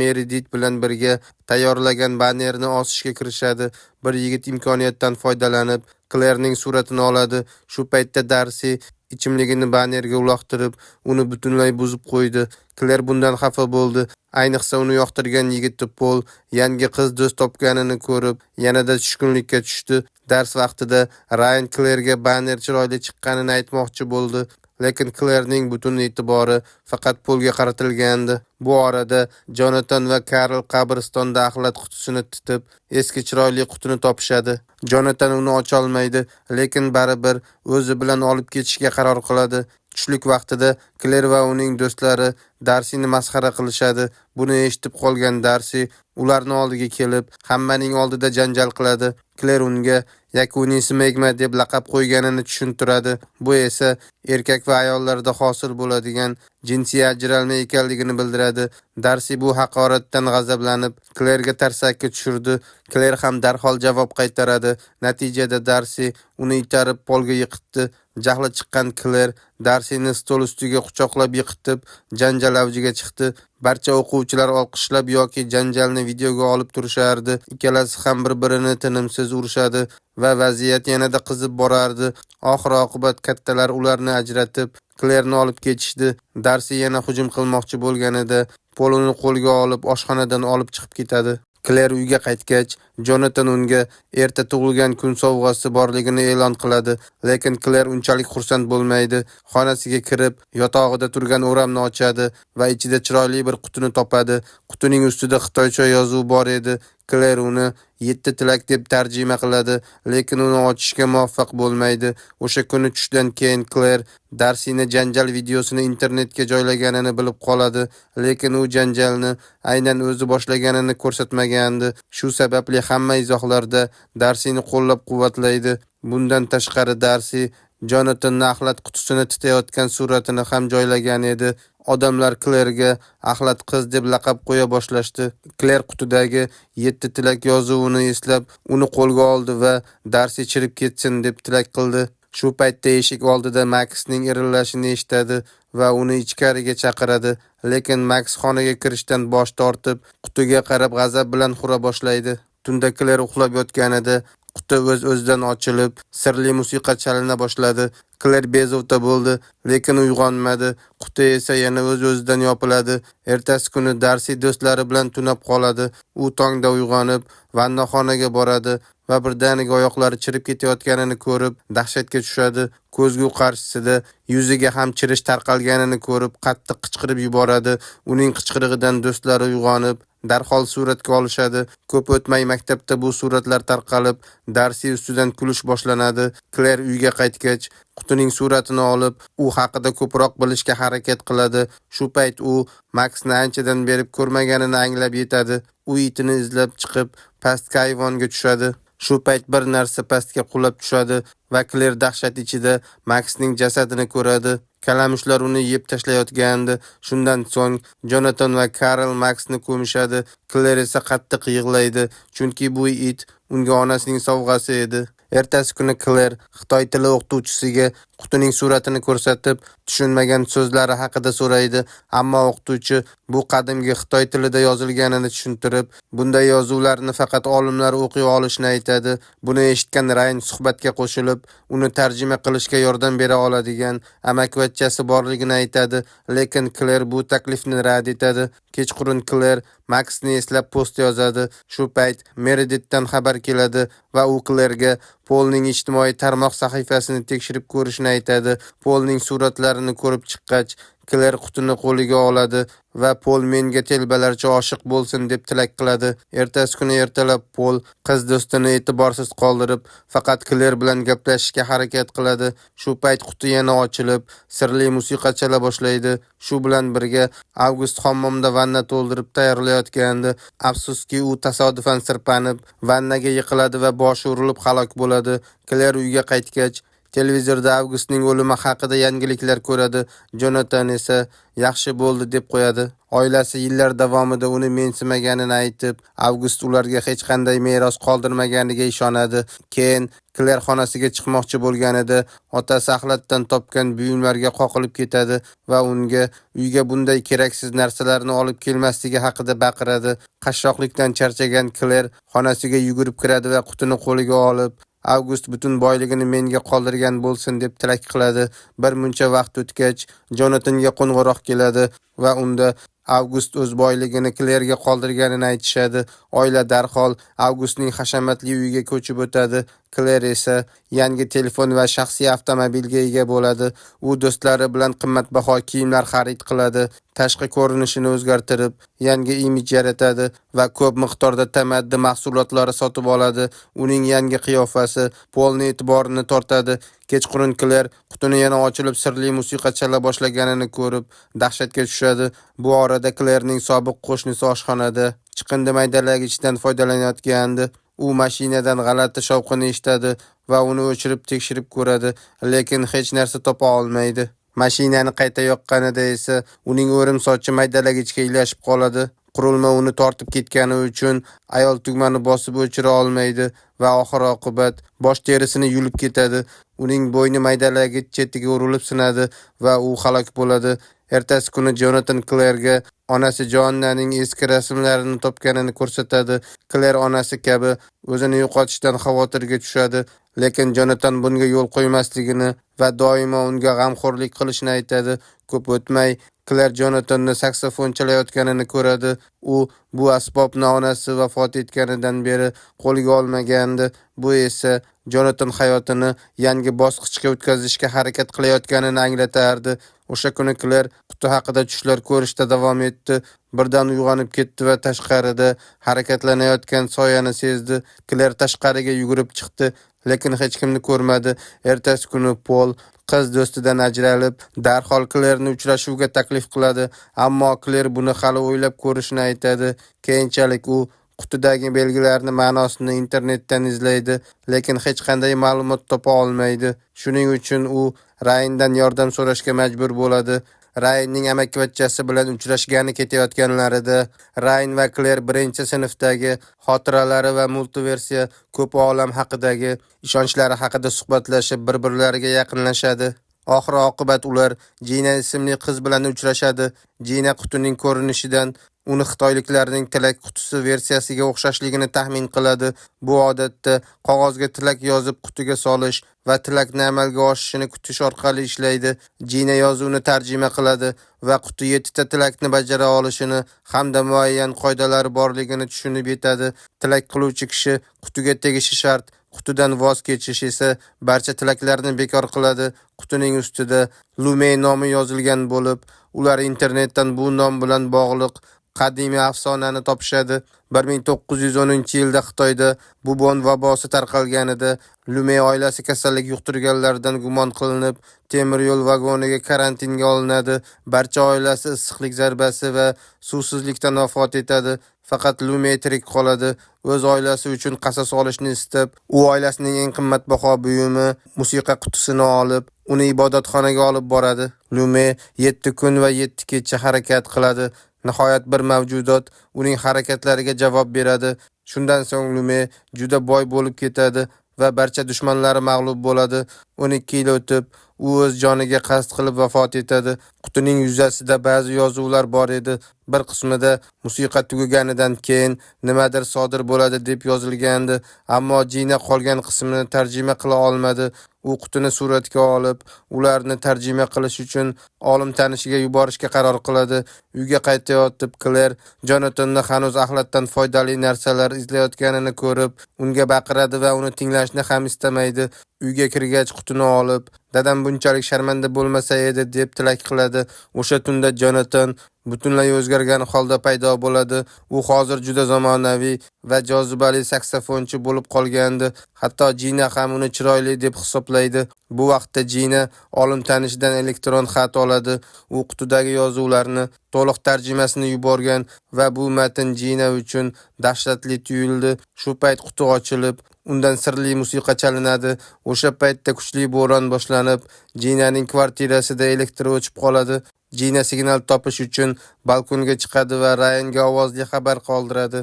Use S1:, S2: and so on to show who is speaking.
S1: Meredith bilan birga tayyorlagan bannerni osishga kirishadi. Bir yigit imkoniyatdan foydalanib, Klerning suratini oladi. Shu paytda Darsi ichimligini bannerga uloqtirib, uni butunlay buzib qo'ydi. Kler bundan xafa bo'ldi. Ayniqsa uni yoqtirgan yigiti Pol yangi qiz do'st topganini ko'rib, yanada tushkunlikka tushdi. Dars vaqtida Ryan Klerga banner chiroyli chiqqanini aytmoqchi bo'ldi. Lekin Klerning butun e'tibori faqat Polga qaratilgandi. Bu orada Jonatan va Karl qabristonda axlat qutisini titib, eski chiroyli qutini topishadi. Jonatan uni ocha olmaydi, lekin baribir o'zi bilan olib ketishga qaror qiladi. Tushlik vaqtida Kler va uning do'stlari Darsini masxara qilishadi. Buni eshitib qolgan Darsi ularning oldiga kelib, hammaning oldida janjal qiladi. Kler unga yakuniy smegma deb laqab qo'yganini tushuntiradi. Bu esa erkak va ayollarda hosil bo'ladigan jinsiy ajralma ekanligini bildiradi. Darsi bu haqoratdan g'azablanib, Klerga tarsaki tushirdi. Kler ham darhol javob qaytaradi. Natijada Darsi uni itarib polga yiqitdi. Jahli chiqqan Kler Darsini stol ustiga quchoqlab yiqitib, janjal avjiga chiqdi. Barcha o'quvchilar olqishlab yoki janjalni videoga olib turishardi. Ikkalasi ham bir-birini tinimsiz urishadi va vaziyat yanada qizib borardi. Oxir-oqibat kattalar ularni ajratib, Klerni olib ketishdi. Darsi yana hujum qilmoqchi bo'lganida, Pol uni qo'lga olib oshxonadan olib chiqib ketadi. Kler uyga qaytgach, Jonatan unga erta tug'ilgan kun sovg'asi borligini e'lon qiladi, lekin Kler unchalik xursand bo'lmaydi. Xonasiga kirib, yotog'ida turgan o'ramni ochadi va ichida chiroyli bir qutini topadi. Qutining ustida xitoycha yozuv bor edi. Kler uni 7 tilak deb tarjima qiladi, lekin uni ochishga muvaffaq bo'lmaydi. O'sha kuni tushdan keyin Kler Darsini janjal videosini internetga joylaganini bilib qoladi, lekin u janjalni aynan o'zi boshlaganini ko'rsatmagandi. Shu sababli hamma izohlarda Darsini qo'llab-quvvatlaydi. Bundan tashqari Darsi Jonatanning axlat qutisini titayotgan suratini ham joylagan edi. Odamlar Klerga axlat qiz deb laqab qo'ya boshlashdi. Kler qutidagi 7 tilak yozuvini eslab, uni qo'lga oldi va Darsi chirib ketsin deb tilak qildi. Shu paytda eshik oldida Maxning irillashini eshitadi va uni ichkariga chaqiradi. Lekin Max xonaga kirishdan bosh tortib, qutiga qarab g'azab bilan hura boshlaydi. Tunda Kler uxlab yotganida quti o'z-o'zidan ochilib, sirli musiqa chalina boshladi. Kler bezovta bo'ldi, lekin uyg'onmadi. Quti esa yana o'z-o'zidan yopiladi. Ertasi kuni Darsi do'stlari bilan tunab qoladi. U tongda uyg'onib, vannaxonaga boradi va birdaniga oyoqlari chirib ketayotganini ko'rib, dahshatga tushadi. Ko'zgu qarshisida yuziga ham chirish tarqalganini ko'rib, qattiq qichqirib yuboradi. Uning qichqirig'idan do'stlari uyg'onib, darhol suratga olishadi. Ko'p o'tmay maktabda bu suratlar tarqalib, Darsi ustidan kulish boshlanadi. Kler uyga qaytgach, qutining suratini olib, u haqida ko'proq bilishga harakat qiladi. Shu payt u Maxni anchadan beri ko'rmaganini anglab yetadi. U itini izlab chiqib, pastki ayvonga tushadi. Shu payt bir narsa pastga qulab tushadi va Kler dahshat ichida Maxning jasadini ko'radi. Kalamushlar uni yeb tashlayotgandi. Shundan so'ng Jonatan va Karl Maxni ko'mishadi. Kler esa qattiq yig'laydi, chunki bu it unga onasining sovg'asi edi. Ertasi kuni Kler Xitoy tili o'qituvchisiga qutining suratini ko'rsatib, tushunmagan so'zlari haqida so'raydi, ammo o'qituvchi bu qadimgi Xitoy tilida yozilganini tushuntirib, bunday yozuvlarni faqat olimlar o'qiy olishini aytadi. Buni eshitgan Ryan suhbatga qo'shilib, uni tarjima qilishga yordam bera oladigan amakivachchasi borligini aytadi, lekin Kler bu taklifni rad etadi. Kechqurun Kler Maxni eslab post yozadi. Shu payt Meredithdan xabar keladi va u Klerga Polning ijtimoiy tarmoq sahifasini tekshirib ko'rishni aytadi. Polning suratlarini ko'rib chiqqach, Kler qutini qo'liga oladi va Pol menga telbalarcha oshiq bo'lsin deb tilak qiladi. Ertasi kuni ertalab Pol qiz do'stini e'tiborsiz qoldirib, faqat Kler bilan gaplashishga harakat qiladi. Shu payt quti yana ochilib, sirli musiqa chala boshlaydi. Shu bilan birga Avgust hammomda vanna to'ldirib tayyorlayotgandi. Afsuski, u tasodifan sirpanib, vannaga yiqiladi va boshi urilib halok bo'ladi. Kler uyga qaytgach, Televizorda Avgustning o'limi haqida yangiliklar ko'radi. Jonatan esa yaxshi bo'ldi deb qo'yadi. Oilasi yillar davomida uni mensimaganini aytib, Avgust ularga hech qanday meros qoldirmaganiga ishonadi. Keyin Kler xonasiga chiqmoqchi bo'lganida otasi axlatdan topgan buyumlarga qoqilib ketadi va unga uyga bunday keraksiz narsalarni olib kelmasligi haqida baqiradi. Qashshoqlikdan charchagan Kler xonasiga yugurib kiradi va qutini qo'liga olib, Avgust butun boyligini menga qoldirgan bo'lsin deb tilak qiladi. Bir muncha vaqt o'tgach, Jonatanga qo'ng'iroq keladi va unda Avgust o'z boyligini Klerga qoldirganini aytishadi. Oila darhol Avgustning hashamatli uyiga ko'chib o'tadi. Kler esa yangi telefon va shaxsiy avtomobilga ega bo'ladi. U do'stlari bilan qimmatbaho kiyimlar xarid qiladi. Tashqi ko'rinishini o'zgartirib, yangi imij yaratadi va ko'p miqdorda tamaddi mahsulotlari sotib oladi. Uning yangi qiyofasi Polning e'tiborini tortadi. Kechqurun Kler qutini yana ochilib sirli musiqa chala boshlaganini ko'rib, dahshatga tushadi. Bu orada Klerning sobiq qo'shnisi oshxonada chiqindi maydalagichdan foydalanayotgandi. U mashinadan g'alati shovqin eshitadi va uni o'chirib tekshirib ko'radi, lekin hech narsa topa olmaydi. Mashinani qayta yoqqanida esa uning o'rim-sochi maydalagichga ilashib qoladi. Qurilma uni tortib ketgani uchun ayol tugmani bosib o'chira olmaydi va oxir-oqibat bosh terisini yulib ketadi. Uning bo'yni maydalagich chetiga urilib sinadi va u halok bo'ladi. Ertasi kuni Jonatan Klerga onasi Joannaning eski rasmlarini topganini ko'rsatadi. Kler onasi kabi o'zini yo'qotishdan xavotirga tushadi, lekin Jonatan bunga yo'l qo'ymasligini va doimo unga g'amxo'rlik qilishini aytadi. Ko'p o'tmay Kler Jonatanni saksofon chalayotganini ko'radi. U bu asbobni onasi vafot etganidan beri qo'liga olmagandi. Bu esa Jonatan hayotini yangi bosqichga o'tkazishga harakat qilayotganini anglatardi. O'sha kuni Kler quti haqida tushlar ko'rishda davom etdi. Birdan uyg'onib ketdi va tashqarida harakatlanayotgan soyani sezdi. Kler tashqariga yugurib chiqdi, lekin hech kimni ko'rmadi. Ertasi kuni Pol qiz do'stidan ajralib, darhol Klerni uchrashuvga taklif qiladi, ammo Kler buni hali o'ylab ko'rishni aytadi. Keyinchalik u qutidagi belgilarni ma'nosini internetdan izlaydi, lekin hech qanday ma'lumot topa olmaydi. Shuning uchun u Rayndan yordam so'rashga majbur bo'ladi. Raynning amakivachchasi bilan uchrashgani ketayotganlarida Rayn va Kler birinchi sinfdagi xotiralari va multiversiya ko'p olam haqidagi ishonchlari haqida suhbatlashib, bir-birlariga yaqinlashadi. Oxir-oqibat ular Jina ismli qiz bilan uchrashadi. Jina qutining ko'rinishidan uni xitoyliklarning tilak qutisi versiyasiga o'xshashligini taxmin qiladi. Bu odatda qog'ozga tilak yozib qutiga solish va tilakni amalga oshishini kutish orqali ishlaydi. Jina yozuvni tarjima qiladi va quti 7 ta tilakni bajara olishini hamda muayyan qoidalari borligini tushunib yetadi. Tilak qiluvchi kishi qutiga tegishi shart. Qutidan voz kechish esa barcha tilaklarni bekor qiladi. Qutining ustida Lume nomi yozilgan bo'lib, ular internetdan bu nom bilan bog'liq qadimiy afsonani topishadi. 1910-yilda Xitoyda bubon vabosi tarqalganida Lume oilasi kasallik yuqtirganlardan gumon qilinib, temir yo'l vagoniga karantinga olinadi. Barcha oilasi issiqlik zarbasi va suvsizlikdan vafot etadi. Faqat Lume tirik qoladi. O'z oilasi uchun qasos olishni istab, u oilasining eng qimmatbaho buyumi, musiqa qutisini olib, uni ibodatxonaga olib boradi. Lume 7 kun va 7 kecha harakat qiladi. Nihoyat bir mavjudot uning harakatlariga javob beradi. Shundan so'ng Lume juda boy bo'lib ketadi va barcha dushmanlari mag'lub bo'ladi. 12 yil o'tib, u o'z joniga qasd qilib vafot etadi. Qutining yuzasida ba'zi yozuvlar bor edi. Bir qismida musiqa tugaganidan keyin nimadir sodir bo'ladi deb yozilgandi, ammo Jina qolgan qismini tarjima qila olmadi. U qutini suratga olib, ularni tarjima qilish uchun olim tanishiga yuborishga qaror qiladi. Uyga qaytayotib, Kler Jonatanni hanuz axlatdan foydali narsalar izlayotganini ko'rib, unga baqiradi va uni tinglashni ham istamaydi. Uyga kirgach qutini olib, dadam bunchalik sharmanda bo'lmasa edi deb tilak qiladi. O'sha tunda Jonatan butunlay o'zgargan holda paydo bo'ladi. U hozir juda zamonaviy va jozibali saksofonchi bo'lib qolgandi. Hatto Jina ham uni chiroyli deb hisoblaydi. Bu vaqtda Jina olim tanishidan elektron xat oladi. U qutidagi yozuvlarni to'liq tarjimasini yuborgan va bu matn Jina uchun dahshatli tuyuldi. Shu payt quti ochilib, undan sirli musiqa chalinadi. O'sha paytda kuchli bo'ron boshlanib, Jinaning kvartirasida elektr o'chib qoladi. Jina signal topish uchun balkonga chiqadi va Rayanga ovozli xabar qoldiradi.